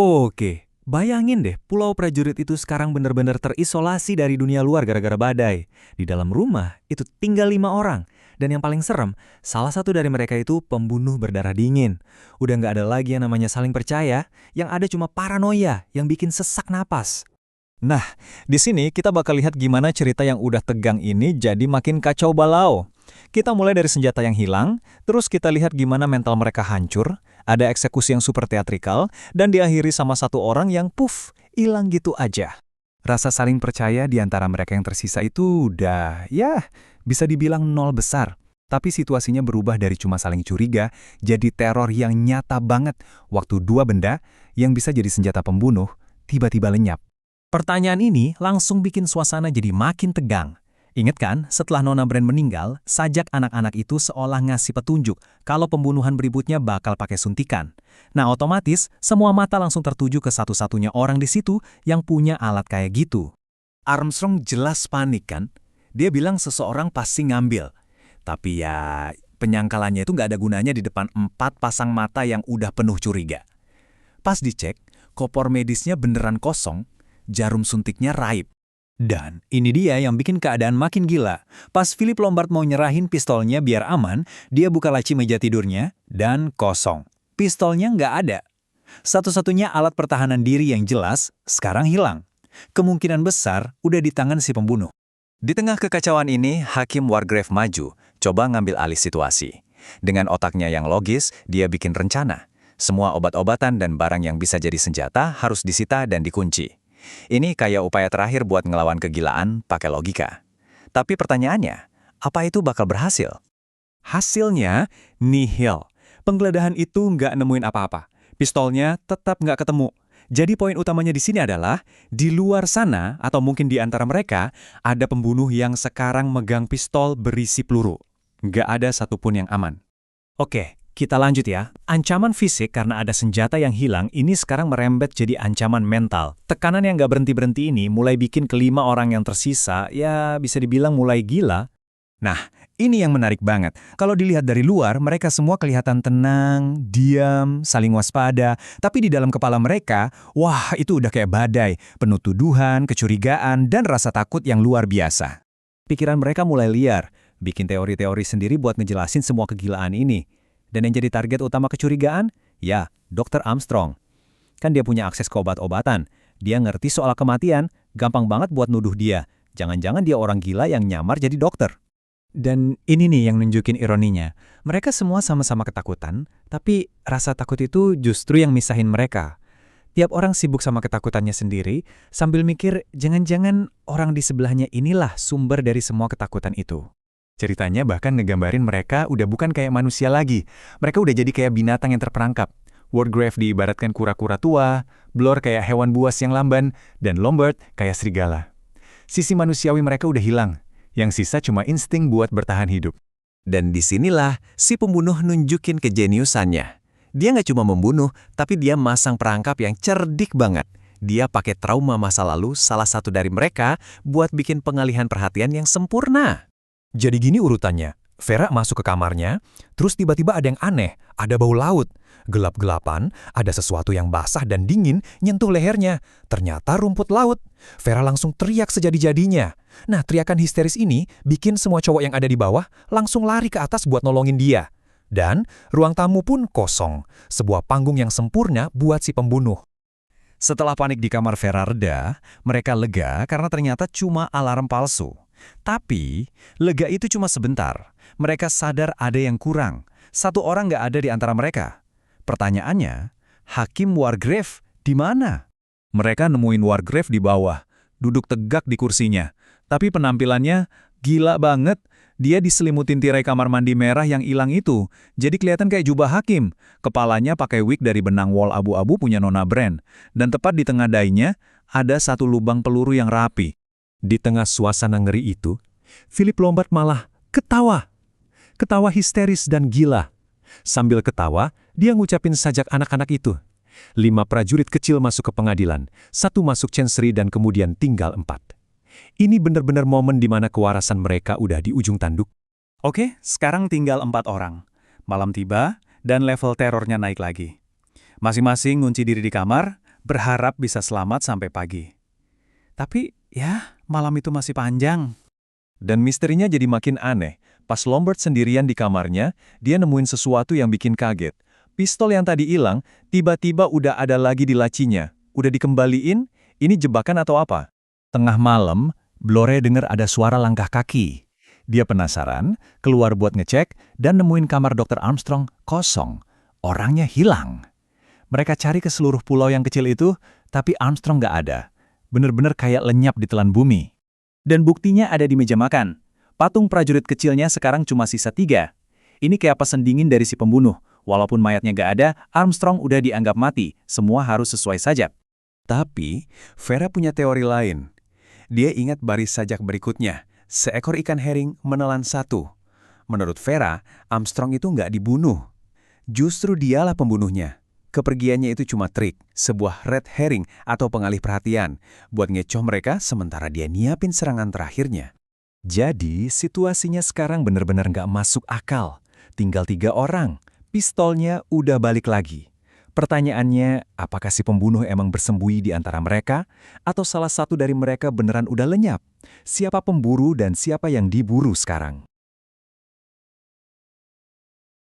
Oke, bayangin deh, pulau prajurit itu sekarang benar-benar terisolasi dari dunia luar gara-gara badai. Di dalam rumah, itu tinggal 5 orang. Dan yang paling serem, salah satu dari mereka itu pembunuh berdarah dingin. Udah nggak ada lagi yang namanya saling percaya, yang ada cuma paranoia yang bikin sesak napas. Nah, di sini kita bakal lihat gimana cerita yang udah tegang ini jadi makin kacau balau. Kita mulai dari senjata yang hilang, terus kita lihat gimana mental mereka hancur, ada eksekusi yang super teatrikal, dan diakhiri sama satu orang yang hilang gitu aja. Rasa saling percaya di antara mereka yang tersisa itu udah, bisa dibilang nol besar. Tapi situasinya berubah dari cuma saling curiga, jadi teror yang nyata banget waktu dua benda yang bisa jadi senjata pembunuh tiba-tiba lenyap. Pertanyaan ini langsung bikin suasana jadi makin tegang. Ingat kan, setelah Nona Brand meninggal, sajak anak-anak itu seolah ngasih petunjuk kalau pembunuhan berikutnya bakal pakai suntikan. Nah, otomatis semua mata langsung tertuju ke satu-satunya orang di situ yang punya alat kayak gitu. Armstrong jelas panik kan? Dia bilang seseorang pasti ngambil. Tapi ya, penyangkalannya itu nggak ada gunanya di depan 4 pasang mata yang udah penuh curiga. Pas dicek, kopor medisnya beneran kosong, jarum suntiknya raib. Dan ini dia yang bikin keadaan makin gila. Pas Philip Lombard mau nyerahin pistolnya biar aman, dia buka laci meja tidurnya, dan kosong. Pistolnya nggak ada. Satu-satunya alat pertahanan diri yang jelas sekarang hilang. Kemungkinan besar udah di tangan si pembunuh. Di tengah kekacauan ini, Hakim Wargrave maju, coba ngambil alih situasi. Dengan otaknya yang logis, dia bikin rencana. Semua obat-obatan dan barang yang bisa jadi senjata harus disita dan dikunci. Ini kayak upaya terakhir buat ngelawan kegilaan pakai logika. Tapi pertanyaannya, apa itu bakal berhasil? Hasilnya, nihil. Penggeledahan itu nggak nemuin apa-apa. Pistolnya tetap nggak ketemu. Jadi poin utamanya di sini adalah, di luar sana atau mungkin di antara mereka, ada pembunuh yang sekarang megang pistol berisi peluru. Nggak ada satupun yang aman. Oke. Kita lanjut ya. Ancaman fisik karena ada senjata yang hilang ini sekarang merembet jadi ancaman mental. Tekanan yang gak berhenti-berhenti ini mulai bikin kelima orang yang tersisa, ya bisa dibilang mulai gila. Nah, ini yang menarik banget. Kalau dilihat dari luar, mereka semua kelihatan tenang, diam, saling waspada. Tapi di dalam kepala mereka, wah itu udah kayak badai. Penuh tuduhan, kecurigaan, dan rasa takut yang luar biasa. Pikiran mereka mulai liar, bikin teori-teori sendiri buat ngejelasin semua kegilaan ini. Dan yang jadi target utama kecurigaan? Ya, Dr. Armstrong. Kan dia punya akses ke obat-obatan. Dia ngerti soal kematian, gampang banget buat nuduh dia. Jangan-jangan dia orang gila yang nyamar jadi dokter. Dan ini nih yang nunjukin ironinya. Mereka semua sama-sama ketakutan, tapi rasa takut itu justru yang misahin mereka. Tiap orang sibuk sama ketakutannya sendiri, sambil mikir jangan-jangan orang di sebelahnya inilah sumber dari semua ketakutan itu. Ceritanya bahkan ngegambarin mereka udah bukan kayak manusia lagi. Mereka udah jadi kayak binatang yang terperangkap. Wargrave diibaratkan kura-kura tua, Blore kayak hewan buas yang lamban, dan Lombard kayak serigala. Sisi manusiawi mereka udah hilang. Yang sisa cuma insting buat bertahan hidup. Dan disinilah si pembunuh nunjukin kejeniusannya. Dia nggak cuma membunuh, tapi dia masang perangkap yang cerdik banget. Dia pakai trauma masa lalu salah satu dari mereka buat bikin pengalihan perhatian yang sempurna. Jadi gini urutannya, Vera masuk ke kamarnya, terus tiba-tiba ada yang aneh, ada bau laut. Gelap-gelapan, ada sesuatu yang basah dan dingin nyentuh lehernya. Ternyata rumput laut. Vera langsung teriak sejadi-jadinya. Nah, teriakan histeris ini bikin semua cowok yang ada di bawah langsung lari ke atas buat nolongin dia. Dan ruang tamu pun kosong, sebuah panggung yang sempurna buat si pembunuh. Setelah panik di kamar Vera reda, mereka lega karena ternyata cuma alarm palsu. Tapi, lega itu cuma sebentar. Mereka sadar ada yang kurang. Satu orang nggak ada di antara mereka. Pertanyaannya, Hakim Wargrave di mana? Mereka nemuin Wargrave di bawah, duduk tegak di kursinya. Tapi penampilannya gila banget. Dia diselimutin tirai kamar mandi merah yang hilang itu. Jadi kelihatan kayak jubah hakim. Kepalanya pakai wig dari benang wol abu-abu punya Nona Brand. Dan tepat di tengah dainya, ada satu lubang peluru yang rapi. Di tengah suasana ngeri itu, Philip Lombard malah ketawa. Ketawa histeris dan gila. Sambil ketawa, dia ngucapin sajak anak-anak itu. 5 prajurit kecil masuk ke pengadilan, 1 masuk chancery dan kemudian tinggal 4. Ini benar-benar momen di mana kewarasan mereka udah di ujung tanduk. Oke, sekarang tinggal 4 orang. Malam tiba, dan level terornya naik lagi. Masing-masing ngunci diri di kamar, berharap bisa selamat sampai pagi. Tapi, ya, malam itu masih panjang. Dan misterinya jadi makin aneh. Pas Lombard sendirian di kamarnya, dia nemuin sesuatu yang bikin kaget. Pistol yang tadi hilang, tiba-tiba udah ada lagi di lacinya. Udah dikembaliin, ini jebakan atau apa? Tengah malam, Blore dengar ada suara langkah kaki. Dia penasaran, keluar buat ngecek, dan nemuin kamar Dr. Armstrong kosong. Orangnya hilang. Mereka cari ke seluruh pulau yang kecil itu, tapi Armstrong nggak ada. Bener-bener kayak lenyap di telan bumi. Dan buktinya ada di meja makan. Patung prajurit kecilnya sekarang cuma sisa 3. Ini kayak pesan dingin dari si pembunuh. Walaupun mayatnya nggak ada, Armstrong udah dianggap mati. Semua harus sesuai sajak. Tapi, Vera punya teori lain. Dia ingat baris sajak berikutnya. Seekor ikan herring menelan 1. Menurut Vera, Armstrong itu nggak dibunuh. Justru dialah pembunuhnya. Kepergiannya itu cuma trik, sebuah red herring atau pengalih perhatian, buat ngecoh mereka sementara dia nyiapin serangan terakhirnya. Jadi, situasinya sekarang bener-bener nggak masuk akal. Tinggal 3 orang, pistolnya udah balik lagi. Pertanyaannya, apakah si pembunuh emang bersembunyi di antara mereka? Atau salah satu dari mereka beneran udah lenyap? Siapa pemburu dan siapa yang diburu sekarang?